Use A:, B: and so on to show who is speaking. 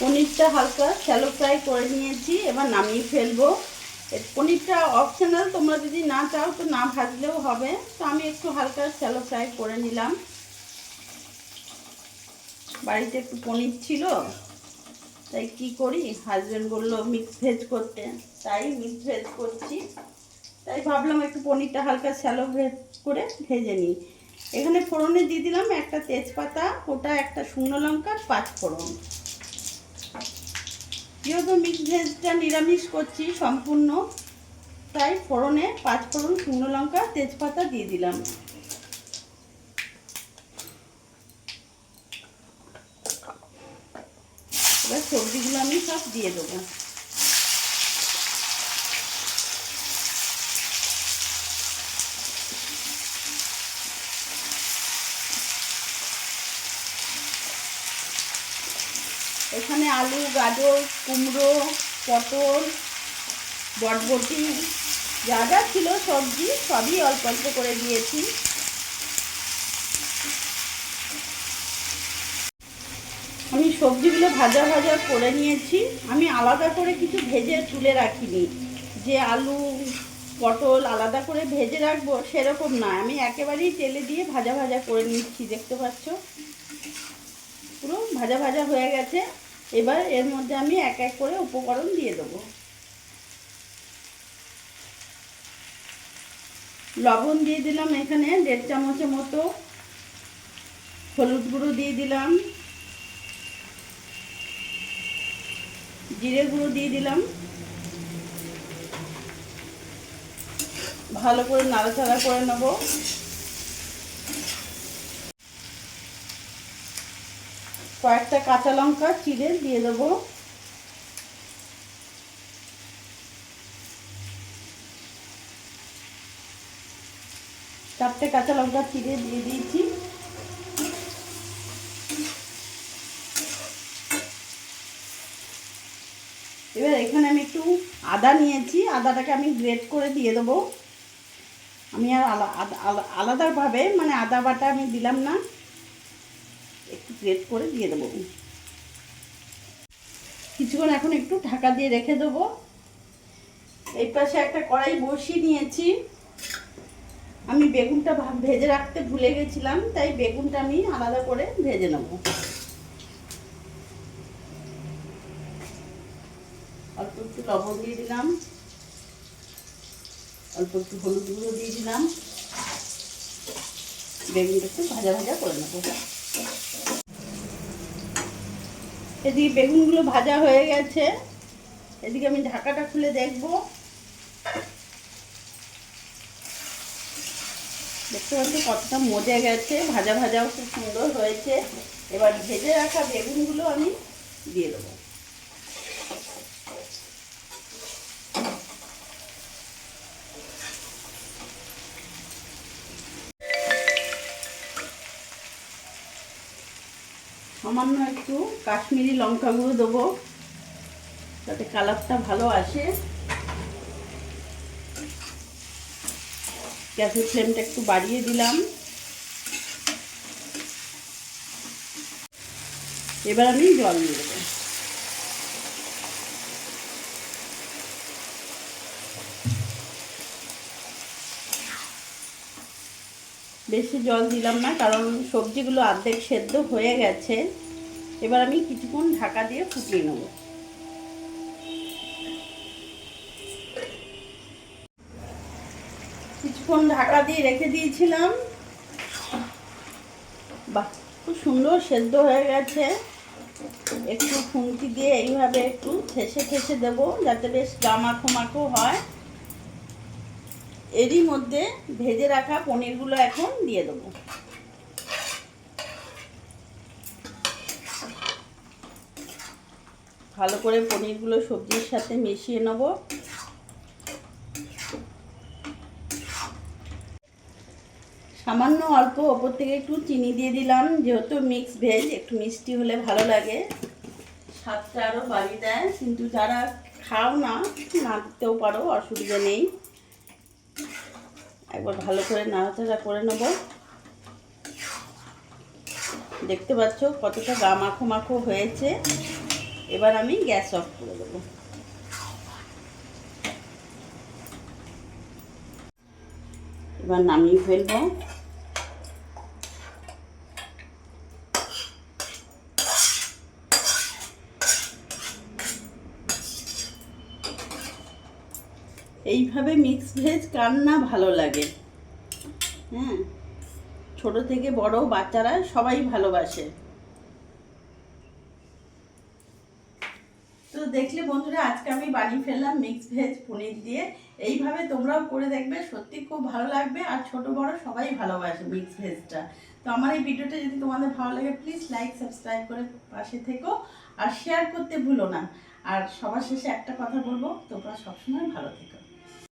A: পনিরটা হালকা shallow fry করে নিয়েছি, এবার নামিয়ে ফেলবো। পনিরটা অপশনাল, তোমরা যদি না চাও তো না ভাজলেও হবে। তো আমি একটু হালকা শ্যালো ফ্রাই করে নিলাম। বাড়িতে একটু পনির ছিল, তাই কি করি, হাজব্যান্ড বললো মিক্স ভেজ করতে, তাই মিক্স ভেজ করছি। তাই ভাবলাম একটু পনিরটা হালকা শ্যালো ভেজ করে ভেজে নিই। এখানে ফোড়নে দিয়ে দিলাম একটা তেজপাতা, ওটা একটা শুকনো লঙ্কা, 5 ফোড়ন। যেহেতু মিক্স ভেজটা নিরামিষ করছি সম্পূর্ণ, তাই ফোড়নে 5 ফোড়ন, শুকনো লঙ্কা, তেজপাতা দিয়ে দিলাম। এবার সবজিগুলো আমি সব দিয়ে দেবো। এখানে আলু, গাজর, কুমড়ো, পটল, বটবটি যা যা ছিল সবজি সবই অল্প অল্প করে দিয়েছি। আমি সবজিগুলো ভাজা ভাজা করে নিয়েছি। আমি আলাদা করে কিছু ভেজে তুলে রাখিনি, যে আলু পটল আলাদা করে ভেজে রাখবো সেরকম না, আমি একেবারেই তেলে দিয়ে ভাজা ভাজা করে নিচ্ছি। দেখতে পাচ্ছ পুরো ভাজা ভাজা হয়ে গেছে। এবার এর মধ্যে আমি এক এক করে উপকরণ দিয়ে দেবো। লবণ দিয়ে দিলাম এখানে 1.5 চামচের মতো, হলুদ গুঁড়ো দিয়ে দিলাম, জিরে গুঁড়ো দিয়ে দিলাম, ভালো করে নাড়াচাড়া করে নেব। কয়েকটা কাঁচা লঙ্কা চিড়ে দিয়ে দেবো। চারটে কাঁচা লঙ্কা চিড়ে দিয়ে দিয়েছি। এবার এখানে আমি একটু আদা নিয়েছি, আদাটাকে আমি গ্রেট করে দিয়ে দেবো। আমি আর আলাদাভাবে মানে আদা বাটা আমি দিলাম না, একটু গ্রেট করে দিয়ে দেবো। কিছুক্ষণ এখন একটু ঢাকা দিয়ে রেখে দেবো। এই পাশে একটা কড়াই বসিয়ে নিয়েছি। আমি বেগুনটা ভেজে রাখতে ভুলে গেছিলাম, তাই বেগুনটা আমি আলাদা করে ভেজে নেব। অল্প একটু লবণ দিয়ে দিলাম, অল্প একটু হলুদ গুঁড়ো দিয়ে দিলাম। বেগুনটা একটু ভাজা ভাজা করে নেব। এদিকে বেগুনগুলো ভাজা হয়ে গেছে, এদিকে আমি ঢাকাটা খুলে দেখব। দেখতে পাচ্ছি কতটা মজে গেছে, ভাজা ভাজাও খুব সুন্দর হয়েছে। এবার ভেজে রাখা বেগুনগুলো আমি দিয়ে দেবো। সামান্য একটু কাশ্মীরি লঙ্কা গুঁড়ো দেবো, যাতে কালারটা ভালো আসে। গ্যাসের ফ্লেমটা একটু বাড়িয়ে দিলাম। এবার আমি জল দিয়ে দেবো। বেশি জল দিলাম না, কারণ সবজিগুলো অর্ধেক সেদ্ধ হয়ে গেছে। এবার আমি কিছুক্ষণ ঢাকা দিয়ে ফুটিয়ে নেব। কিছুক্ষণ ঢাকা দিয়ে রেখে দিয়েছিলাম। বাহ, খুব সুন্দর সেদ্ধ হয়ে গেছে। একটু খুন্তি দিয়ে এইভাবে একটু ঠেসে ঠেসে দেবো, যাতে বেশ মাখো মাখো হয়। এরই মধ্যে ভেজে রাখা পনিরগুলো এখন দিয়ে দেবো। ভালো করে পনিরগুলো সবজির সাথে মিশিয়ে নেব। সামান্য অল্প ওপর থেকে একটু চিনি দিয়ে দিলাম, যেহেতু মিক্স ভেজ একটু মিষ্টি হলে ভালো লাগে, স্বাদটা আরও বাড়িয়ে দেয়। কিন্তু যারা খাও না, না দিতেও পারো, অসুবিধা নেই। একবার ভালো করে নাড়াচাড়া করে নেব। দেখতে পাচ্ছ কতটা মাখো মাখো হয়েছে। এবার আমি গ্যাস অফ করে দেবো। এবার নামিয়ে ফেলবো। এইভাবে মিক্স ভেজ কার না ভালো লাগে? হ্যাঁ, ছোট থেকে বড় বাচ্চারা সবাই ভালোবাসে। তো দেখলে বন্ধুরা, আজকে আমি বানিয়ে ফেললাম মিক্স ভেজ পনির দিয়ে। এইভাবে তোমরাও করে দেখবে, সত্যি খুব ভালো লাগবে। আর ছোট বড় সবাই ভালোবাসে মিক্স ভেজটা। তো আমার এই ভিডিওটা যদি তোমাদের ভালো লাগে, প্লিজ লাইক সাবস্ক্রাইব করে পাশে থেকো আর শেয়ার করতে ভুলো না। আর সবার শেষে একটা কথা বলবো, তোমরা সবসময় ভালো থেকো।